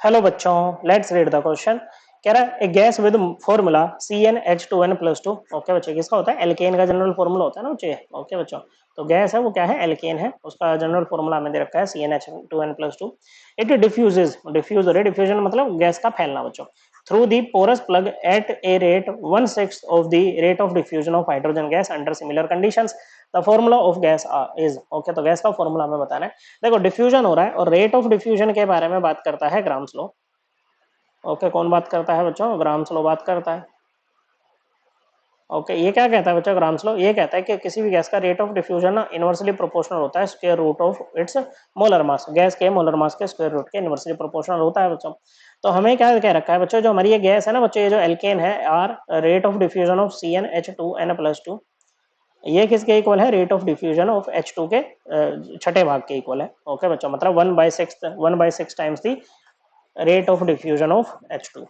Hello बच्चों, let's read the question. कह रहा है a gas with formula CnH2n+2। Okay बच्चों, किसका होता है? एल्केन का जनरल फॉर्मूला होता है ना बच्चों। ओके बच्चों, तो गैस है वो क्या है? एल्केन है, उसका जनरल फॉर्मूला हमें दे रखा है CnH2n+2। इट डिफ्यूजेज, डिफ्यूज हो रही, डिफ्यूजन मतलब गैस का फैलना बच्चों, through the porous plug at a rate 1/6 of the rate of diffusion of hydrogen gas under similar conditions. The formula of gas is. Okay, तो गैस का formula हमें बताना है। देखो, डिफ्यूजन हो रहा है और रेट ऑफ डिफ्यूजन के बारे में बात करता है ग्राम्स लॉ। ओके, कौन बात करता है बच्चों? ग्राम्स लॉ बात करता है। ओके, ये क्या कहता है बच्चों? ग्राम्स लॉ ये कहता है कि किसी भी गैस का रेट ऑफ डिफ्यूजन ना इनवर्सली प्रोपोर्शनल होता है square root of its molar mass. Gas के मोलर मास के स्क्वायर रूट के इनवर्सली प्रोपोर्शनल होता है बच्चों। तो हमें क्या कह रखा है बच्चों, जो हमारी ये गैस है ना बच्चों, ये जो एल्केन है, R rate of diffusion of CnH2n+2, ये किसके इक्वल है? Rate of diffusion of H2 के छठे भाग के इक्वल है। ओके बच्चों, मतलब 1/6 times the rate of diffusion of H2।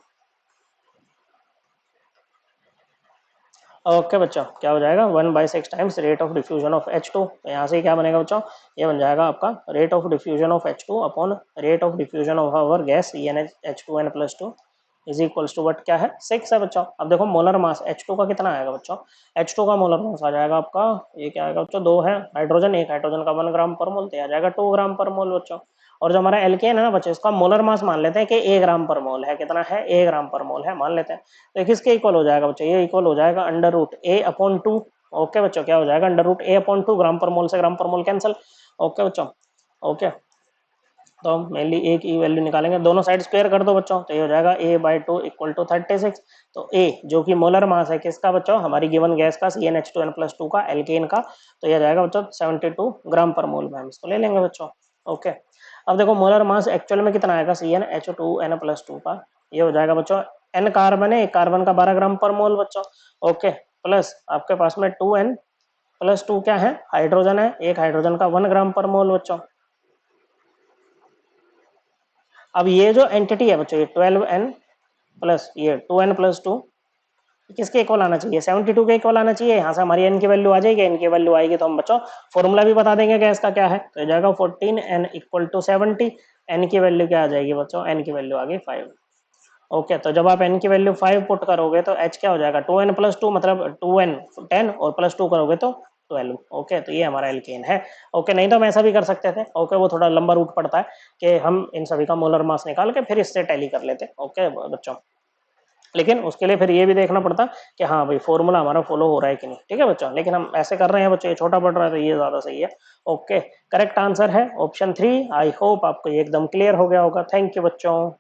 Okay बच्चों, क्या हो जाएगा? 1/6 times rate of diffusion of H2। तो यहाँ से क्या बनेगा बच्चों? ये बन जाएगा आपका rate of diffusion of H2 upon rate of diffusion of our gas CnH2n+2 is equals to what? क्या है? 6 है बच्चों। अब देखो मोलर मास H2 का कितना आएगा बच्चों? H2 का मोलर मास आ जाएगा आपका, ये क्या आएगा बच्चों? 2 है हाइड्रोजन, एक हाइड्रोजन का 1 ग्राम पर मोल, तो आ जाएगा 2 ग्राम पर मोल बच्चों। और जो हमारा एल्केन है ना बच्चों, इसका मोलर मास मान लेते हैं कि ए ग्राम पर मोल है। कितना है? ए ग्राम पर मोल है, मान लेते हैं। तो किसके इक्वल हो जाएगा बच्चों? ये इक्वल हो जाएगा अंडर रूट ए अपॉन 2। ओके बच्चों, क्या हो जाएगा? अंडर रूट ए अपॉन 2। ग्राम पर मोल से ग्राम पर मोल कैंसिल। ओके बच्चों, ओके, तो हम मेनली ए की वैल्यू निकालेंगे, दोनों साइड स्क्वायर कर दो बच्चों, तो ये हो जाएगा a/2 इक्वल टू 36। तो ए जो कि मोलर मास है किसका बच्चों? हमारी गिवन गैस का CnH2n+2 का, एल्केन का, तो ये आ जाएगा बच्चों 72 ग्राम पर मोल में। हम इसको ले लेंगे बच्चों। ओके, अब देखो मोलर मास एक्चुअल में कितना आएगा CnH2n+2 का? ये हो जाएगा बच्चों, n कार्बन है, एक कार्बन का 12 ग्राम पर मोल बच्चों। ओके, प्लस आपके पास में 2n+2 क्या है? हाइड्रोजन है, एक हाइड्रोजन का 1 ग्राम पर मोल बच्चों। अब ये जो एंटिटी है बच्चों, ये 12n प्लस ये 2n+2 किसके इक्वल आना चाहिए? 72 के इक्वल आना चाहिए। यहाँ से हमारी n की वैल्यू आ जाएगी, n की वैल्यू आएगी तो हम बच्चों फॉर्मूला भी बता देंगे गैस का क्या है। तो ये जाएगा 14n इक्वल टू 70। n की वैल्यू क्या आ जाएगी बच्चों? n की वैल्यू आ गई 5। ओके, तो जब आप n की वैल्यू 5 पुट करोगे तो h क्या हो जाएगा? 2n+2 मतलब 2n 10 और +2 करोगे तो 12। ओके, तो ये हमारा एल्केन है। ओके, नहीं तो हम ऐसा भी कर सकते थे। ओके, वो थोड़ा लंबा रूट पड़ता है कि हम इन सभी का मोलर मास निकाल के फिर इससे टैली कर लेते। ओके बच्चों, लेकिन उसके लिए फिर ये भी देखना पड़ता कि हाँ भाई फॉर्मूला हमारा फॉलो हो रहा है कि नहीं। ठीक है बच्चों, लेकिन हम ऐसे कर रहे हैं बच्चों, ये छोटा पड़ रहा है तो ये ज्यादा सही है। ओके, करेक्ट आंसर है ऑप्शन 3। आई होप आपको ये एकदम क्लियर हो गया होगा। थैंक यू बच्चों।